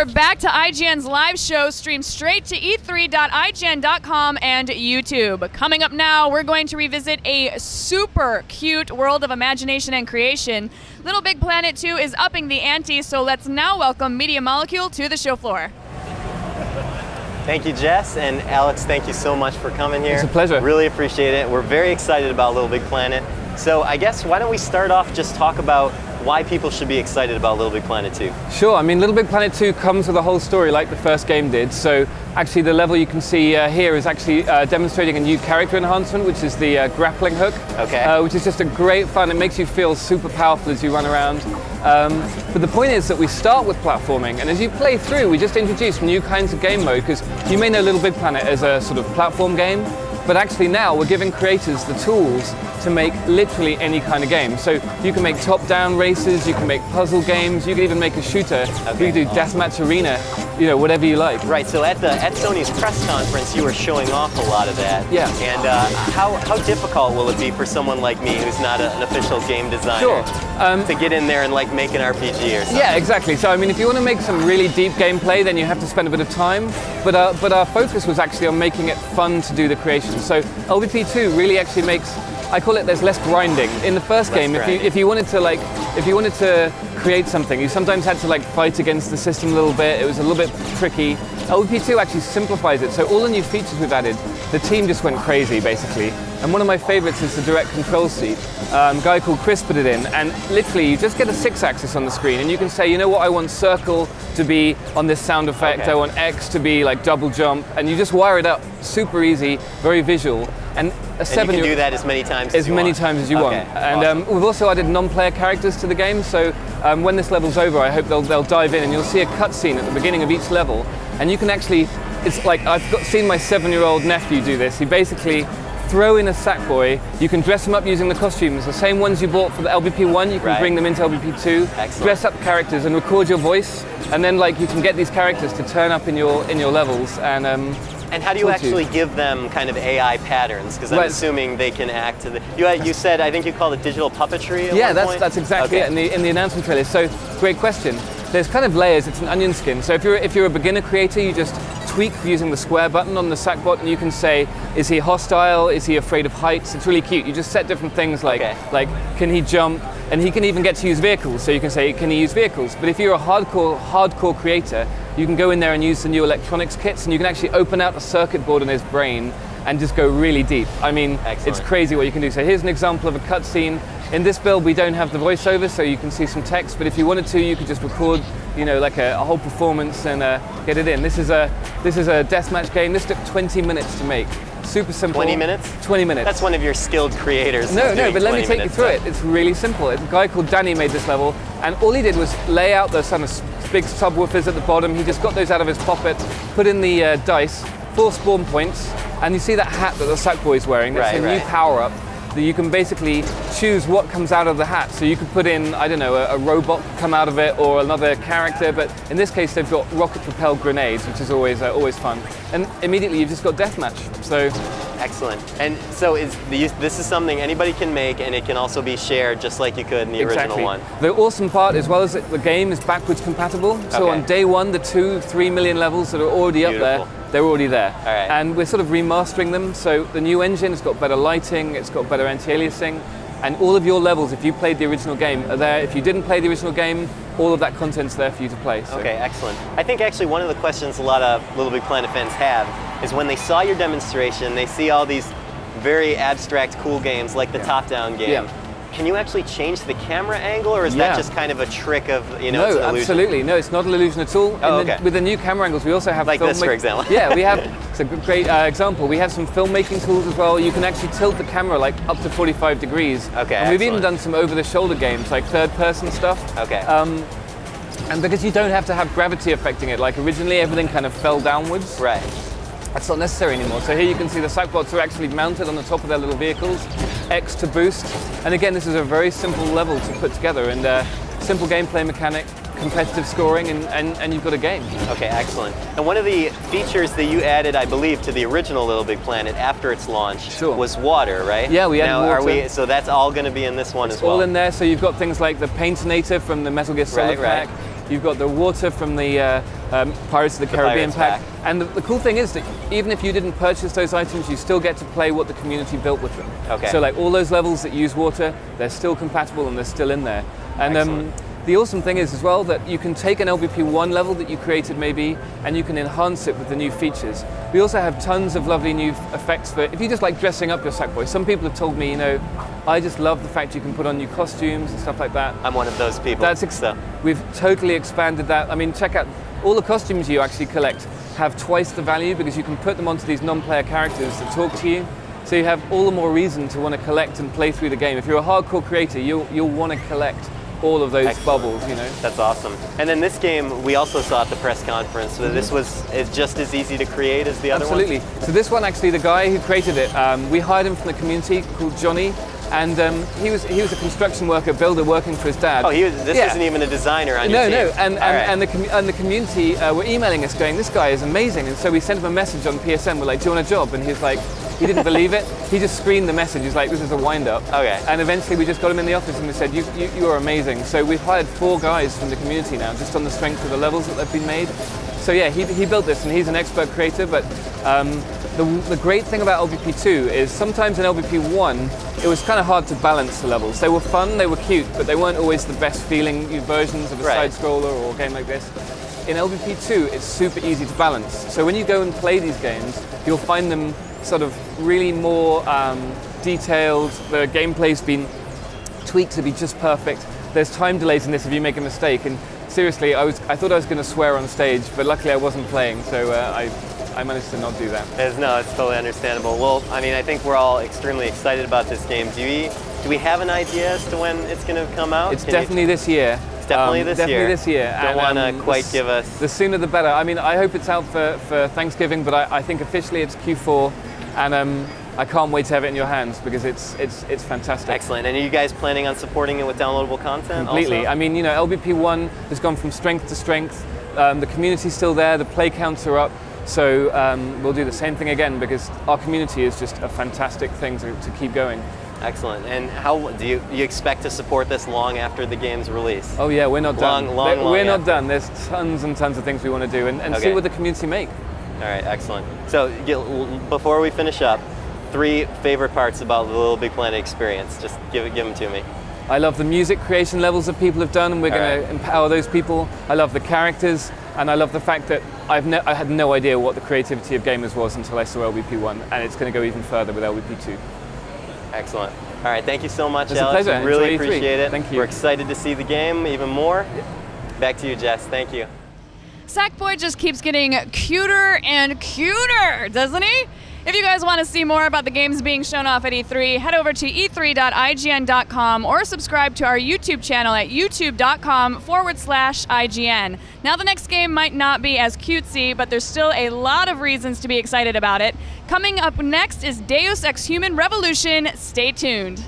we're back to IGN's live show, streamed straight to e3.ign.com and YouTube. Coming up now, we're going to revisit a super cute world of imagination and creation. Little Big Planet 2 is upping the ante, so let's now welcome Media Molecule to the show floor. Thank you, Jess, and Alex, thank you so much for coming here. It's a pleasure. Really appreciate it. We're very excited about Little Big Planet. So I guess why don't we start off, just talk about why people should be excited about Little Big Planet 2. Sure, I mean Little Big Planet 2 comes with a whole story like the first game did. So actually the level you can see here is actually demonstrating a new character enhancement, which is the Grappling Hook. Okay. Which is just a great fun. It makes you feel super powerful as you run around. But the point is that we start with platforming, and as you play through, we just introduce new kinds of game mode, because you may know Little Big Planet as a sort of platform game, but actually now we're giving creators the tools to make literally any kind of game. So you can make top-down races, you can make puzzle games, you can even make a shooter, you can do deathmatch arena, you know, whatever you like. Right, so at Sony's press conference, you were showing off a lot of that. Yeah. And how difficult will it be for someone like me, who's not an official game designer, to get in there and like make an RPG or something? Yeah, exactly. So I mean, if you want to make some really deep gameplay, then you have to spend a bit of time. But our focus was actually on making it fun to do the creation. So LBP2 really actually makes, I call it, there's less grinding. In the first game, if you wanted to create something, you sometimes had to like fight against the system a little bit. It was a little bit tricky. LBP2 actually simplifies it. So all the new features we've added, the team just went crazy basically. And one of my favorites is the direct control seat. A guy called Chris put it in, and literally you just get a 6-axis on the screen, and you can say, you know what, I want circle to be on this sound effect, I want X to be like double jump, and you just wire it up super easy, very visual. And you can do that as many times as you want. And awesome. We've also added non-player characters to the game, so when this level's over, I hope they'll dive in, and you'll see a cutscene at the beginning of each level, and you can actually, it's like, seen my 7-year-old nephew do this. He basically throw in a Sackboy, you can dress them up using the costumes, the same ones you bought for the LBP1, you can bring them into LBP2, dress up characters and record your voice, and then like you can get these characters to turn up in your levels and how do you actually give them kind of AI patterns? Because I'm assuming they can act to the... You said, I think you called it digital puppetry at one point? That's exactly it in the announcement trailer. So, great question. There's kind of layers, it's an onion skin. So if you're a beginner creator, you just tweak using the square button on the Sackbot, and you can say, is he hostile? Is he afraid of heights? It's really cute. You just set different things like can he jump? And he can even get to use vehicles. So you can say, can he use vehicles? But if you're a hardcore creator, you can go in there and use the new electronics kits, and you can actually open out a circuit board in his brain and just go really deep. I mean, it's crazy what you can do. So here's an example of a cutscene. In this build, we don't have the voiceover, so you can see some text, but if you wanted to, you could just record, you know, like a whole performance and get it in. This is a deathmatch game. This took 20 minutes to make. Super simple. 20 minutes? 20 minutes. That's one of your skilled creators. No, but let me take you through it. It's really simple. A guy called Danny made this level, and all he did was lay out those kind of big subwoofers at the bottom. He just got those out of his pocket, put in the dice, 4 spawn points, and you see that hat that the Sackboy's wearing. That's a new power-up. That you can basically choose what comes out of the hat. So you could put in, I don't know, a robot come out of it or another character, but in this case they've got rocket-propelled grenades, which is always fun. And immediately you've just got deathmatch. So excellent. And so this is something anybody can make, and it can also be shared just like you could in the original one. The awesome part, as well as the game is backwards compatible. So on day one, the 2-3 million levels that are already up there, they're already there. And we're sort of remastering them. So the new engine has got better lighting, it's got better anti-aliasing, and all of your levels, if you played the original game, are there. If you didn't play the original game, all of that content's there for you to play. So. Okay, excellent. I think actually one of the questions a lot of Little Big Planet fans have is when they saw your demonstration, they see all these very abstract, cool games like the top-down game. Can you actually change the camera angle, or is that just kind of a trick of, you know, it's an illusion? Absolutely. No, it's not an illusion at all. With the new camera angles, we also have like this, for example. Yeah, we have, it's a great example. We have some filmmaking tools as well. You can actually tilt the camera like up to 45 degrees. And we've even done some over-the-shoulder games, like third-person stuff. And because you don't have to have gravity affecting it, like originally everything kind of fell downwards. That's not necessary anymore. So here you can see the Sackbots are actually mounted on the top of their little vehicles, X to boost. And again, this is a very simple level to put together, and simple gameplay mechanic, competitive scoring, and you've got a game. Okay, excellent. And one of the features that you added, I believe, to the original Little Big Planet after its launch was water, right? Yeah, we added water. So that's all going to be in this one as well? All in there. So you've got things like the Paintinator from the Metal Gear Solid pack. You've got the water from the Pirates of the Caribbean pack. And the cool thing is that even if you didn't purchase those items, you still get to play what the community built with them. Okay. So like all those levels that use water, they're still compatible and they're still in there. And the awesome thing is as well that you can take an LBP1 level that you created maybe, and you can enhance it with the new features. We also have tons of lovely new effects for, if you just like dressing up your Sackboy. Some people have told me, you know, I just love the fact you can put on new costumes and stuff like that. I'm one of those people. We've totally expanded that. I mean, check out all the costumes you actually collect have twice the value because you can put them onto these non-player characters that talk to you. So you have all the more reason to want to collect and play through the game. If you're a hardcore creator, you'll want to collect all of those bubbles, you know. That's awesome. And then this game, we also saw at the press conference, so this was just as easy to create as the other one? Absolutely. So this one, actually, the guy who created it, we hired him from the community called Johnny, and he was a construction worker, builder, working for his dad. Oh, this isn't even a designer on your team. No, and the community were emailing us going, this guy is amazing, and so we sent him a message on PSN, we're like, do you want a job? And he was like, he didn't believe it. He just screened the message. He's like, this is a wind-up. Okay. And eventually we just got him in the office and we said, you are amazing. So we've hired 4 guys from the community now, just on the strength of the levels that have been made. So yeah, he built this, and he's an expert creator, but the great thing about LBP2 is sometimes in LBP1, it was kind of hard to balance the levels. They were fun, they were cute, but they weren't always the best feeling versions of a side-scroller or a game like this. In LBP2, it's super easy to balance. So when you go and play these games, you'll find them sort of really more detailed. The gameplay's been tweaked to be just perfect. There's time delays in this if you make a mistake. And seriously, I thought I was going to swear on stage, but luckily I wasn't playing, so I managed to not do that. No, it's totally understandable. Well, I mean, I think we're all extremely excited about this game. Do we have an idea as to when it's going to come out? It's definitely this year. It's definitely this year. Definitely this year. Don't want to quite give us... The sooner the better. I mean, I hope it's out for Thanksgiving, but I think officially it's Q4, and I can't wait to have it in your hands because it's fantastic. Excellent. And are you guys planning on supporting it with downloadable content? Completely. Also? I mean, you know, LBP1 has gone from strength to strength. The community's still there. The play counts are up. So we'll do the same thing again because our community is just a fantastic thing to keep going. Excellent. And how do you expect to support this long after the game's release? Oh yeah, we're not done. We're not done. There's tons and tons of things we want to do and see what the community make. All right, excellent. So before we finish up, 3 favorite parts about the Little Big Planet experience. Just give them to me. I love the music creation levels that people have done, and we're going to empower those people. I love the characters, and I love the fact that I had no idea what the creativity of gamers was until I saw LBP1, and it's going to go even further with LBP2. Excellent. All right, thank you so much, Alex. It's a pleasure. Really appreciate it. Thank you. We're excited to see the game even more. Back to you, Jess. Thank you. Sackboy just keeps getting cuter and cuter, doesn't he? If you guys want to see more about the games being shown off at E3, head over to e3.ign.com or subscribe to our YouTube channel at youtube.com/IGN. Now the next game might not be as cutesy, but there's still a lot of reasons to be excited about it. Coming up next is Deus Ex Human Revolution. Stay tuned.